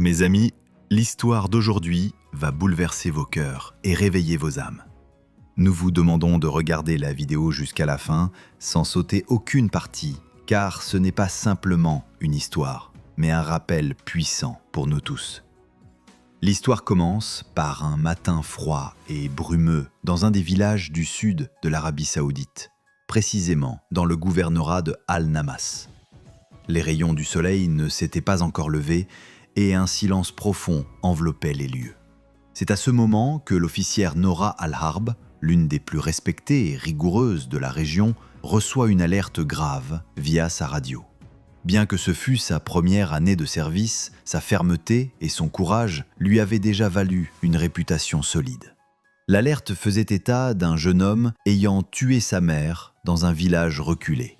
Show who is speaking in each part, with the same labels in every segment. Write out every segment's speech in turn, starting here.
Speaker 1: Mes amis, l'histoire d'aujourd'hui va bouleverser vos cœurs et réveiller vos âmes. Nous vous demandons de regarder la vidéo jusqu'à la fin sans sauter aucune partie, car ce n'est pas simplement une histoire, mais un rappel puissant pour nous tous. L'histoire commence par un matin froid et brumeux dans un des villages du sud de l'Arabie Saoudite, précisément dans le gouvernorat de Al-Namas. Les rayons du soleil ne s'étaient pas encore levés et un silence profond enveloppait les lieux. C'est à ce moment que l'officière Nora Al-Harb, l'une des plus respectées et rigoureuses de la région, reçoit une alerte grave via sa radio. Bien que ce fût sa première année de service, sa fermeté et son courage lui avaient déjà valu une réputation solide. L'alerte faisait état d'un jeune homme ayant tué sa mère dans un village reculé.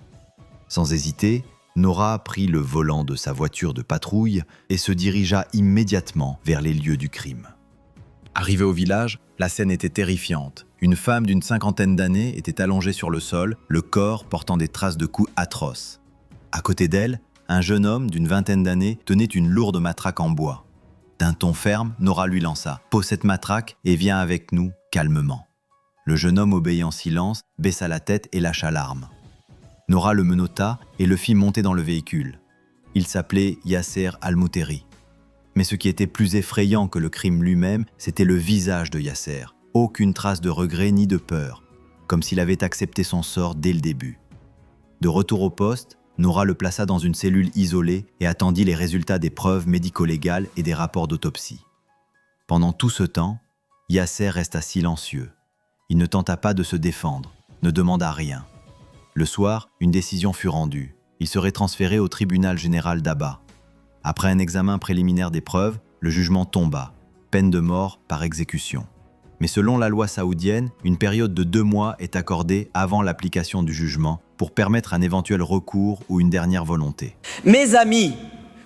Speaker 1: Sans hésiter, Nora prit le volant de sa voiture de patrouille et se dirigea immédiatement vers les lieux du crime. Arrivée au village, la scène était terrifiante. Une femme d'une 50aine d'années était allongée sur le sol, le corps portant des traces de coups atroces. À côté d'elle, un jeune homme d'une 20aine d'années tenait une lourde matraque en bois. D'un ton ferme, Nora lui lança « Pose cette matraque et viens avec nous, calmement ». Le jeune homme obéit en silence, baissa la tête et lâcha l'arme. Nora le menotta et le fit monter dans le véhicule. Il s'appelait Yasser Al-Mouteri. Mais ce qui était plus effrayant que le crime lui-même, c'était le visage de Yasser. Aucune trace de regret ni de peur, comme s'il avait accepté son sort dès le début. De retour au poste, Nora le plaça dans une cellule isolée et attendit les résultats des preuves médico-légales et des rapports d'autopsie. Pendant tout ce temps, Yasser resta silencieux. Il ne tenta pas de se défendre, ne demanda rien. Le soir, une décision fut rendue. Il serait transféré au tribunal général d'Aba. Après un examen préliminaire des preuves, le jugement tomba, peine de mort par exécution. Mais selon la loi saoudienne, une période de 2 mois est accordée avant l'application du jugement pour permettre un éventuel recours ou une dernière volonté.
Speaker 2: Mes amis,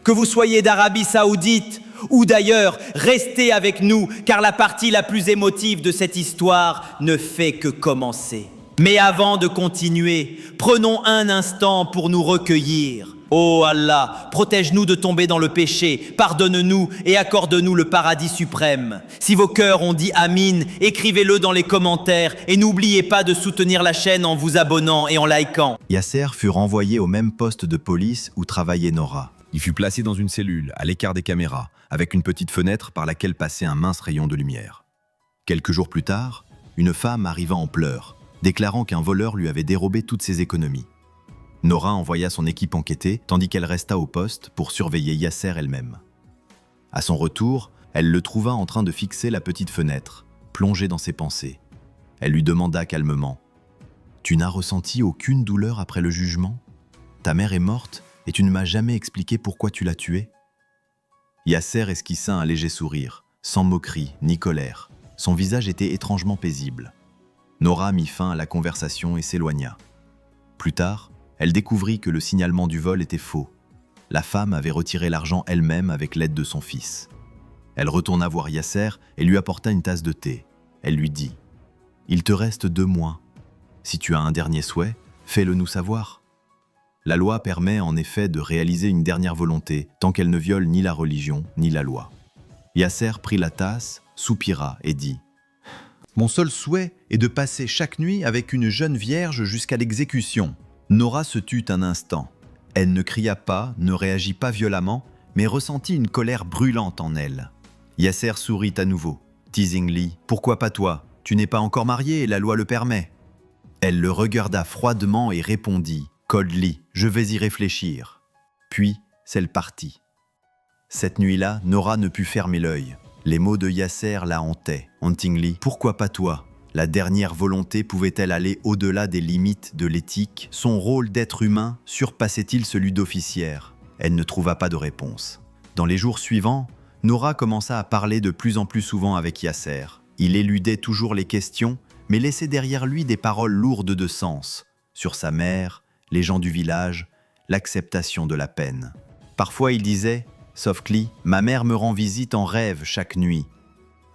Speaker 2: que vous soyez d'Arabie Saoudite ou d'ailleurs, restez avec nous car la partie la plus émotive de cette histoire ne fait que commencer. Mais avant de continuer, prenons un instant pour nous recueillir. Ô Allah, protège-nous de tomber dans le péché, pardonne-nous et accorde-nous le paradis suprême. Si vos cœurs ont dit Amin, écrivez-le dans les commentaires et n'oubliez pas de soutenir la chaîne en vous abonnant et en likant.
Speaker 1: Yasser fut renvoyé au même poste de police où travaillait Nora. Il fut placé dans une cellule, à l'écart des caméras, avec une petite fenêtre par laquelle passait un mince rayon de lumière. Quelques jours plus tard, une femme arriva en pleurs, déclarant qu'un voleur lui avait dérobé toutes ses économies. Nora envoya son équipe enquêter, tandis qu'elle resta au poste pour surveiller Yasser elle-même. À son retour, elle le trouva en train de fixer la petite fenêtre, plongé dans ses pensées. Elle lui demanda calmement « Tu n'as ressenti aucune douleur après le jugement ? Ta mère est morte et tu ne m'as jamais expliqué pourquoi tu l'as tuée ?» Yasser esquissa un léger sourire, sans moquerie ni colère. Son visage était étrangement paisible. Nora mit fin à la conversation et s'éloigna. Plus tard, elle découvrit que le signalement du vol était faux. La femme avait retiré l'argent elle-même avec l'aide de son fils. Elle retourna voir Yasser et lui apporta une tasse de thé. Elle lui dit « Il te reste 2 mois. Si tu as un dernier souhait, fais-le nous savoir. » La loi permet en effet de réaliser une dernière volonté tant qu'elle ne viole ni la religion ni la loi. Yasser prit la tasse, soupira et dit « Mon seul souhait est de passer chaque nuit avec une jeune vierge jusqu'à l'exécution. » Nora se tut un instant. Elle ne cria pas, ne réagit pas violemment, mais ressentit une colère brûlante en elle. Yasser sourit à nouveau. Teasingly, « Pourquoi pas toi? Tu n'es pas encore marié et la loi le permet. » Elle le regarda froidement et répondit « Coldly, je vais y réfléchir. » Puis, elle partit. Cette nuit-là, Nora ne put fermer l'œil. Les mots de Yasser la hantaient. Hauntingly, « Pourquoi pas toi ?» La dernière volonté pouvait-elle aller au-delà des limites de l'éthique? Son rôle d'être humain surpassait-il celui d'officière? Elle ne trouva pas de réponse. Dans les jours suivants, Nora commença à parler de plus en plus souvent avec Yasser. Il éludait toujours les questions, mais laissait derrière lui des paroles lourdes de sens, sur sa mère, les gens du village, l'acceptation de la peine. Parfois il disait, softly, « Ma mère me rend visite en rêve chaque nuit. »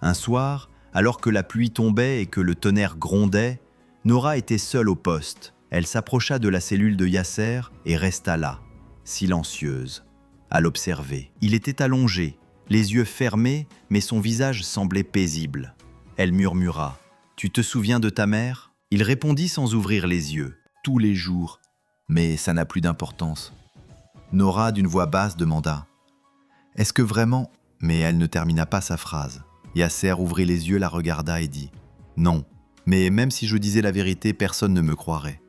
Speaker 1: Un soir, alors que la pluie tombait et que le tonnerre grondait, Nora était seule au poste. Elle s'approcha de la cellule de Yasser et resta là, silencieuse, à l'observer. Il était allongé, les yeux fermés, mais son visage semblait paisible. Elle murmura « Tu te souviens de ta mère ?» Il répondit sans ouvrir les yeux « Tous les jours, mais ça n'a plus d'importance. » Nora, d'une voix basse, demanda « Est-ce que vraiment ?» Mais elle ne termina pas sa phrase. Yasser ouvrit les yeux, la regarda et dit « Non, mais même si je disais la vérité, personne ne me croirait. »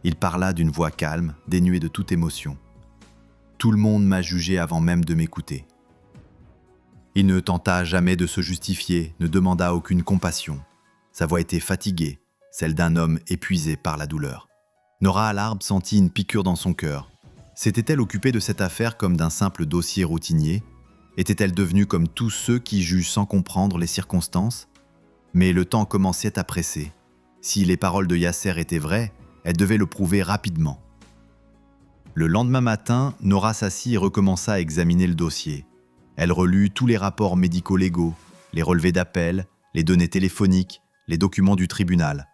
Speaker 1: Il parla d'une voix calme, dénuée de toute émotion. « Tout le monde m'a jugé avant même de m'écouter. » Il ne tenta jamais de se justifier, ne demanda aucune compassion. Sa voix était fatiguée, celle d'un homme épuisé par la douleur. Nora Al-Harb sentit une piqûre dans son cœur. S'était-elle occupée de cette affaire comme d'un simple dossier routinier ? Était-elle devenue comme tous ceux qui jugent sans comprendre les circonstances ? Mais le temps commençait à presser. Si les paroles de Yasser étaient vraies, elle devait le prouver rapidement. Le lendemain matin, Nora s'assit et recommença à examiner le dossier. Elle relut tous les rapports médico-légaux, les relevés d'appel, les données téléphoniques, les documents du tribunal.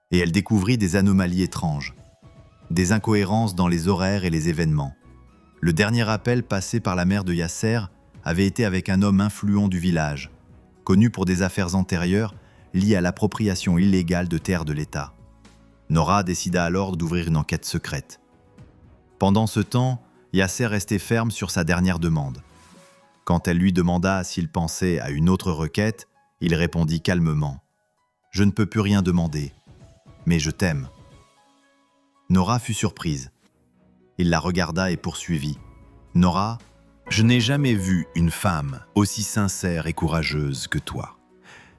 Speaker 1: Et elle découvrit des anomalies étranges, des incohérences dans les horaires et les événements. Le dernier appel passé par la mère de Yasser avait été avec un homme influent du village, connu pour des affaires antérieures liées à l'appropriation illégale de terres de l'État. Nora décida alors d'ouvrir une enquête secrète. Pendant ce temps, Yasser restait ferme sur sa dernière demande. Quand elle lui demanda s'il pensait à une autre requête, il répondit calmement « Je ne peux plus rien demander, mais je t'aime. » Nora fut surprise. Il la regarda et poursuivit « Nora, je n'ai jamais vu une femme aussi sincère et courageuse que toi.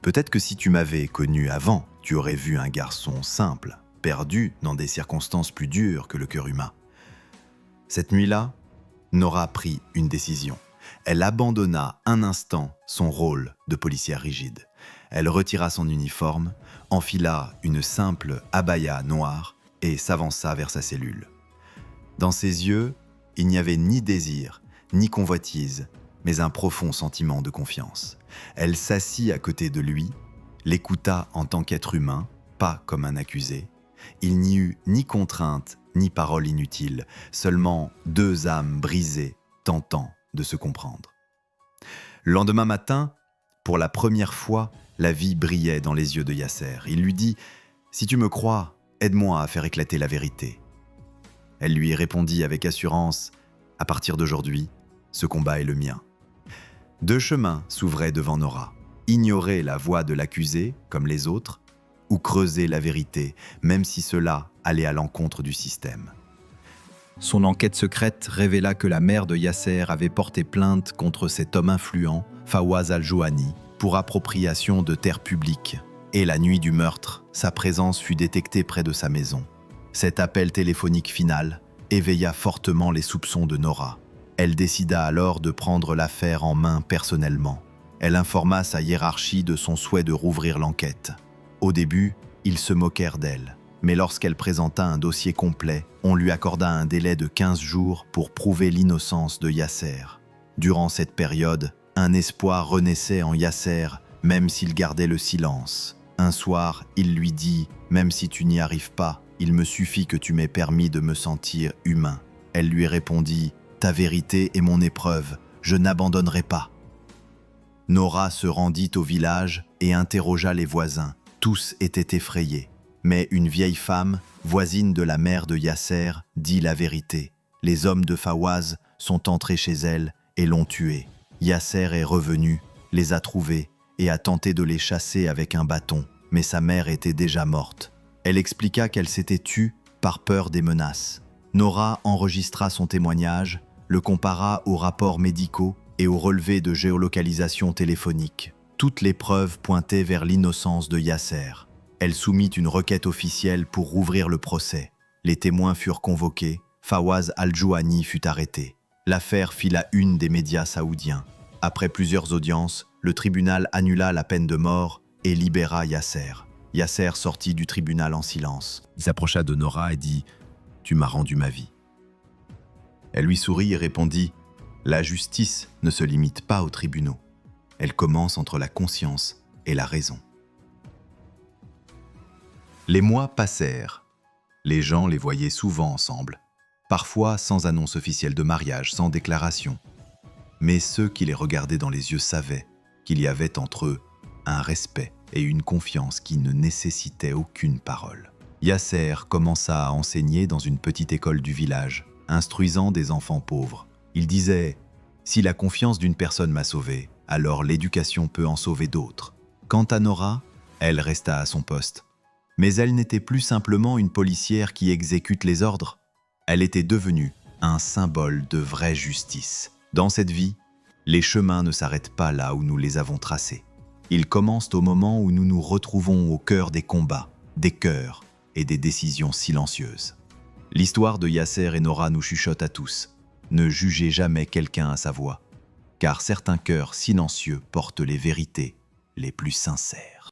Speaker 1: Peut-être que si tu m'avais connue avant, tu aurais vu un garçon simple, perdu dans des circonstances plus dures que le cœur humain. » Cette nuit-là, Nora prit une décision. Elle abandonna un instant son rôle de policière rigide. Elle retira son uniforme, enfila une simple abaya noire et s'avança vers sa cellule. Dans ses yeux, il n'y avait ni désir, ni convoitise, mais un profond sentiment de confiance. Elle s'assit à côté de lui, l'écouta en tant qu'être humain, pas comme un accusé. Il n'y eut ni contrainte, ni parole inutile, seulement deux âmes brisées, tentant de se comprendre. Le lendemain matin, pour la première fois, la vie brillait dans les yeux de Yasser. Il lui dit « Si tu me crois, aide-moi à faire éclater la vérité. » Elle lui répondit avec assurance « À partir d'aujourd'hui, ce combat est le mien. » Deux chemins s'ouvraient devant Nora. Ignorer la voix de l'accusé, comme les autres, ou creuser la vérité, même si cela allait à l'encontre du système. Son enquête secrète révéla que la mère de Yasser avait porté plainte contre cet homme influent, Fawaz Al-Jouhani, pour appropriation de terres publiques. Et la nuit du meurtre, sa présence fut détectée près de sa maison. Cet appel téléphonique final éveilla fortement les soupçons de Nora. Elle décida alors de prendre l'affaire en main personnellement. Elle informa sa hiérarchie de son souhait de rouvrir l'enquête. Au début, ils se moquèrent d'elle. Mais lorsqu'elle présenta un dossier complet, on lui accorda un délai de 15 jours pour prouver l'innocence de Yasser. Durant cette période, un espoir renaissait en Yasser, même s'il gardait le silence. Un soir, il lui dit « Même si tu n'y arrives pas, il me suffit que tu m'aies permis de me sentir humain. » Elle lui répondit « Ta vérité est mon épreuve, je n'abandonnerai pas. » Nora se rendit au village et interrogea les voisins. Tous étaient effrayés. Mais une vieille femme, voisine de la mère de Yasser, dit la vérité. Les hommes de Fawaz sont entrés chez elle et l'ont tuée. Yasser est revenu, les a trouvés et a tenté de les chasser avec un bâton, mais sa mère était déjà morte. Elle expliqua qu'elle s'était tue par peur des menaces. Nora enregistra son témoignage, le compara aux rapports médicaux et aux relevés de géolocalisation téléphonique. Toutes les preuves pointaient vers l'innocence de Yasser. Elle soumit une requête officielle pour rouvrir le procès. Les témoins furent convoqués, Fawaz Al-Jouhani fut arrêté. L'affaire fit la une des médias saoudiens. Après plusieurs audiences, le tribunal annula la peine de mort et libéra Yasser. Yasser sortit du tribunal en silence. Il s'approcha de Nora et dit « Tu m'as rendu ma vie. » Elle lui sourit et répondit « La justice ne se limite pas aux tribunaux. Elle commence entre la conscience et la raison. » Les mois passèrent. Les gens les voyaient souvent ensemble, parfois sans annonce officielle de mariage, sans déclaration. Mais ceux qui les regardaient dans les yeux savaient qu'il y avait entre eux un respect et une confiance qui ne nécessitaient aucune parole. Yasser commença à enseigner dans une petite école du village, instruisant des enfants pauvres. Il disait « Si la confiance d'une personne m'a sauvé, alors l'éducation peut en sauver d'autres. » Quant à Nora, elle resta à son poste. Mais elle n'était plus simplement une policière qui exécute les ordres. Elle était devenue un symbole de vraie justice. Dans cette vie, les chemins ne s'arrêtent pas là où nous les avons tracés. Ils commencent au moment où nous nous retrouvons au cœur des combats, des cœurs et des décisions silencieuses. L'histoire de Yasser et Nora nous chuchote à tous. Ne jugez jamais quelqu'un à sa voix, car certains cœurs silencieux portent les vérités les plus sincères.